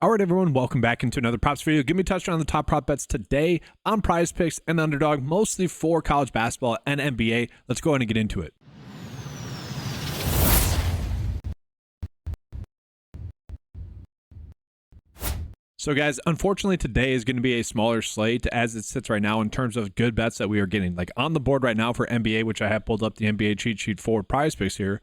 All right, everyone, welcome back into another props video. Give me a touchdown on the top prop bets today on PrizePicks and Underdog, mostly for college basketball and NBA. Let's go ahead and get into it. So guys, unfortunately today is going to be a smaller slate as it sits right now in terms of good bets that we are getting. Like on the board right now for NBA, which I have pulled up the NBA cheat sheet for PrizePicks here,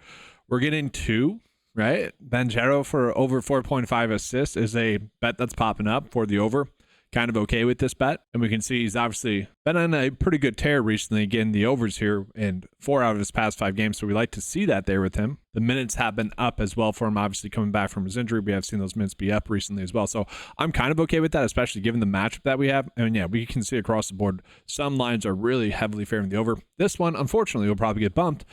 we're getting two. Right? Banchero for over 4.5 assists is a bet that's popping up for the over. Kind of okay with this bet. And we can see he's obviously been on a pretty good tear recently, getting the overs here in 4 out of his past 5 games. So we like to see that there with him. The minutes have been up as well for him, obviously coming back from his injury. We have seen those minutes be up recently as well. So I'm kind of okay with that, especially given the matchup that we have. And yeah, we can see across the board, some lines are really heavily favoring the over. This one, unfortunately, will probably get bumped.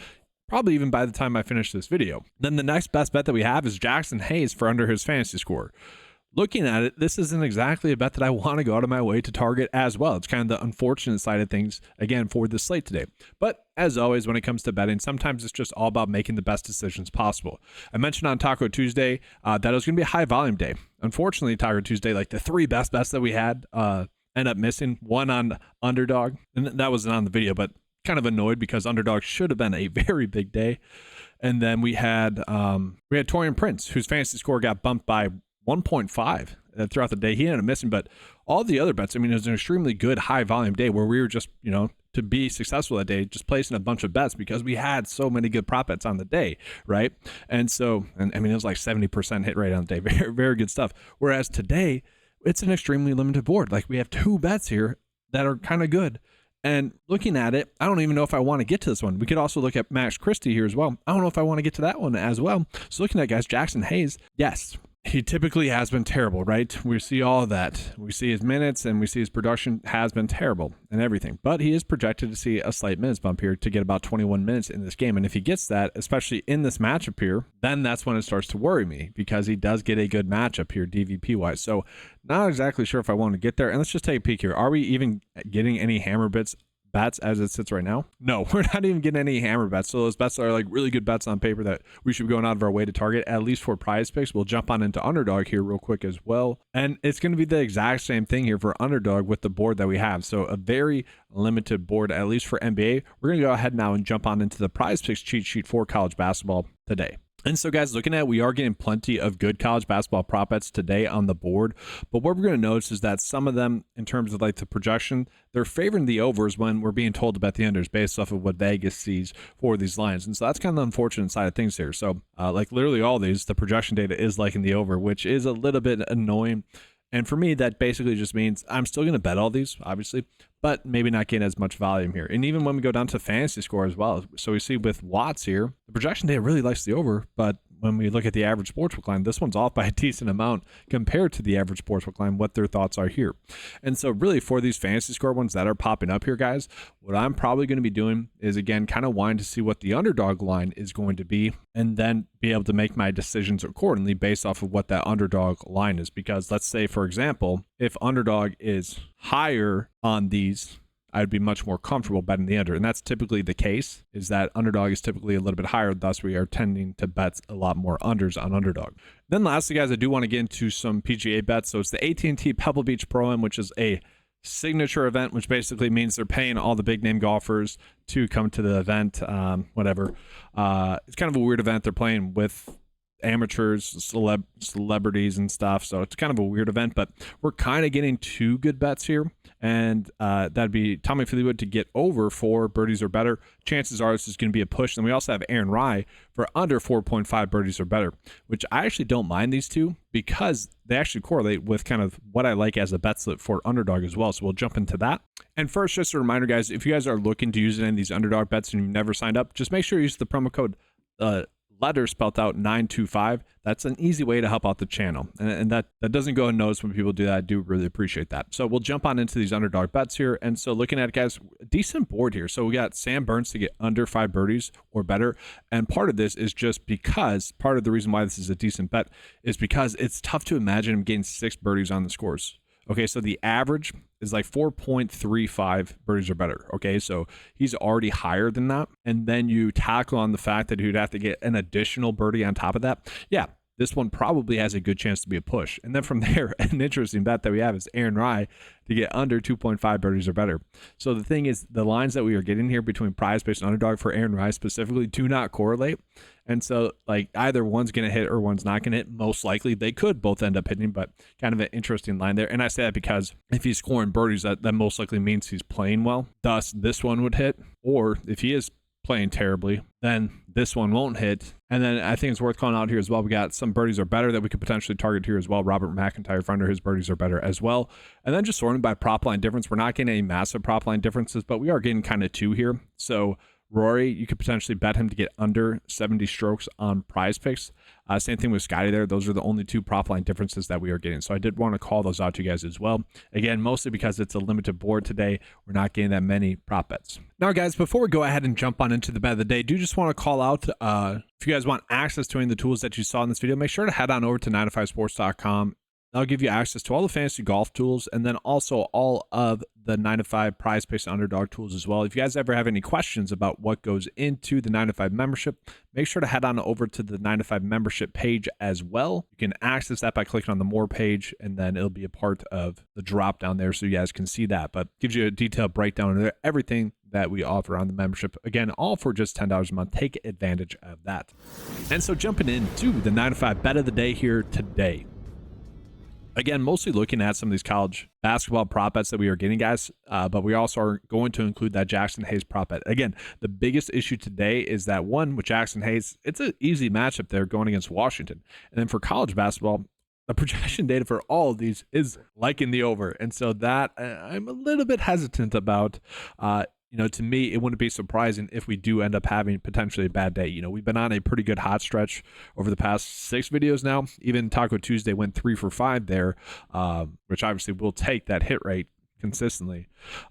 Probably even by the time I finish this video. Then the next best bet that we have is Jackson Hayes for under his fantasy score. Looking at it, this isn't exactly a bet that I want to go out of my way to target as well. It's kind of the unfortunate side of things, again, for this slate today. But as always, when it comes to betting, sometimes it's just all about making the best decisions possible. I mentioned on Taco Tuesday that it was going to be a high volume day. Unfortunately, Taco Tuesday, like the 3 best bets that we had, end up missing. One on Underdog, and that wasn't on the video, but kind of annoyed because Underdog should have been a very big day. And then we had Torian Prince, whose fantasy score got bumped by 1.5 throughout the day. He ended up missing, but all the other bets, I mean, it was an extremely good high volume day where we were just, to be successful that day, just placing a bunch of bets because we had so many good prop bets on the day, right? And so, I mean, it was like 70% hit rate on the day. Very, very good stuff. Whereas today, it's an extremely limited board. Like we have 2 bets here that are kind of good. And looking at it, I don't even know if I want to get to this one. We could also look at Max Christie here as well. I don't know if I want to get to that one as well. So looking at guys, Jackson Hayes, yes, he typically has been terrible, right? We see all of that. We see his minutes and we see his production has been terrible and everything. But he is projected to see a slight minutes bump here to get about 21 minutes in this game. And if he gets that, especially in this matchup here, then that's when it starts to worry me because he does get a good matchup here DVP-wise. So not exactly sure if I want to get there. And let's just take a peek here. Are we even getting any hammer bets as it sits right now? No, we're not even getting any hammer bets. So those bets are like really good bets on paper that we should be going out of our way to target, at least for PrizePicks. We'll jump on into Underdog here real quick as well. And it's going to be the exact same thing here for Underdog with the board that we have. So a very limited board, at least for NBA. We're going to go ahead now and jump on into the PrizePicks cheat sheet for college basketball today. And so guys, looking at, we are getting plenty of good college basketball prop bets today on the board. But what we're going to notice is that some of them, in terms of like the projection, they're favoring the overs when we're being told to bet the unders based off of what Vegas sees for these lines. And so that's kind of the unfortunate side of things here. So like literally all these, the projection data is liking the over, which is a little bit annoying. And for me, that basically just means I'm still going to bet all these, obviously, but maybe not gain as much volume here. And even when we go down to fantasy score as well, so we see with Watts here, the projection data really likes the over, but when we look at the average sportsbook line, this one's off by a decent amount compared to the average sportsbook line, what their thoughts are here. And so really for these fantasy score ones that are popping up here, guys, what I'm probably going to be doing is, again, kind of wanting to see what the underdog line is going to be and then be able to make my decisions accordingly based off of what that underdog line is. Because let's say, for example, if underdog is higher on these, I'd be much more comfortable betting the under. And that's typically the case, is that underdog is typically a little bit higher. Thus, we are tending to bet a lot more unders on underdog. Then lastly, guys, I do want to get into some PGA bets. So it's the AT&T Pebble Beach Pro-Am, which is a signature event, which basically means they're paying all the big name golfers to come to the event, whatever. It's kind of a weird event. They're playing with amateurs, celebrities and stuff. So it's kind of a weird event, but we're kind of getting 2 good bets here. And that'd be Tommy Fleetwood to get over 4 birdies or better. Chances are this is going to be a push. And we also have Aaron Rai for under 4.5 birdies or better, which I actually don't mind these 2 because they actually correlate with kind of what I like as a bet slip for underdog as well. So we'll jump into that. And first, just a reminder, guys, if you guys are looking to use any of these underdog bets and you've never signed up, just make sure you use the promo code letter spelled out 925. That's an easy way to help out the channel, and that doesn't go unnoticed when people do that. I do really appreciate that. So we'll jump on into these underdog bets here. And so looking at it, guys, decent board here. So we got Sam Burns to get under 5 birdies or better, and part of this is just because part of the reason why this is a decent bet is because it's tough to imagine him getting 6 birdies on the scores. Okay, so the average is like 4.35 birdies or better. Okay, so he's already higher than that. And then you tackle on the fact that he'd have to get an additional birdie on top of that. Yeah, this one probably has a good chance to be a push. And then from there, an interesting bet that we have is Aaron Rai to get under 2.5 birdies or better. So the thing is, the lines that we are getting here between PrizePicks and Underdog for Aaron Rai specifically do not correlate. And so like either one's going to hit or one's not going to hit. Most likely they could both end up hitting, but kind of an interesting line there. And I say that because if he's scoring birdies, that most likely means he's playing well. Thus, this one would hit. Or if he is playing terribly, then this one won't hit. And then I think it's worth calling out here as well. We got some birdies are better that we could potentially target here as well. Robert McIntyre, Founder, his birdies are better as well. And then just sorting by prop line difference, we're not getting any massive prop line differences, but we are getting kind of two here. So Rory, you could potentially bet him to get under 70 strokes on PrizePicks. Same thing with Scotty there. Those are the only two prop line differences that we are getting. So I did want to call those out to you guys as well. Again, mostly because it's a limited board today. We're not getting that many prop bets. Now, guys, before we go ahead and jump on into the bet of the day, do just want to call out, if you guys want access to any of the tools that you saw in this video, make sure to head on over to 9to5sports.com. That'll give you access to all the fantasy golf tools and then also all of the 9to5 PrizePicks and Underdog tools as well. If you guys ever have any questions about what goes into the 9to5 membership, make sure to head on over to the 9to5 membership page as well. You can access that by clicking on the More page, and then it'll be a part of the drop down there so you guys can see that. But gives you a detailed breakdown of everything that we offer on the membership. Again, all for just $10 a month. Take advantage of that. And so jumping into the 9to5 bet of the day here today. Again, mostly looking at some of these college basketball prop bets that we are getting, guys, but we also are going to include that Jackson Hayes prop bet. Again, the biggest issue today is that one with Jackson Hayes, it's an easy matchup there going against Washington. And then for college basketball, the projection data for all of these is liking the over. And so that I'm a little bit hesitant about. To me, it wouldn't be surprising if we do end up having potentially a bad day. We've been on a pretty good hot stretch over the past 6 videos now. Even Taco Tuesday went 3 for 5 there, which obviously will take that hit rate consistently.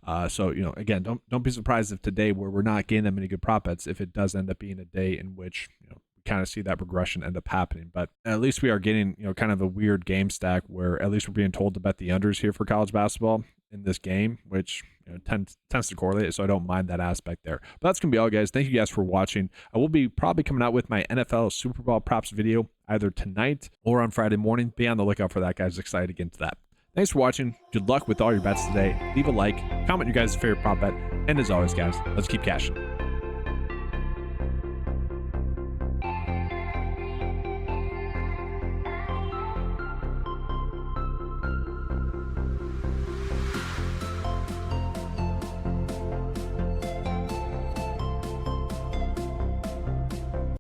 Again, don't be surprised if today where we're not getting that many good prop bets, if it does end up being a day in which, we kind of see that progression end up happening. But at least we are getting, kind of a weird game stack where at least we're being told to bet the unders here for college basketball in this game, which tends to correlate, so I don't mind that aspect there. But that's gonna be all, guys. Thank you guys for watching. I will be probably coming out with my NFL Super Bowl props video either tonight or on Friday morning. Be on the lookout for that, guys. Excited to get into that. Thanks for watching. Good luck with all your bets today. Leave a like, comment your guys' favorite prop bet, and as always, guys, let's keep cashing.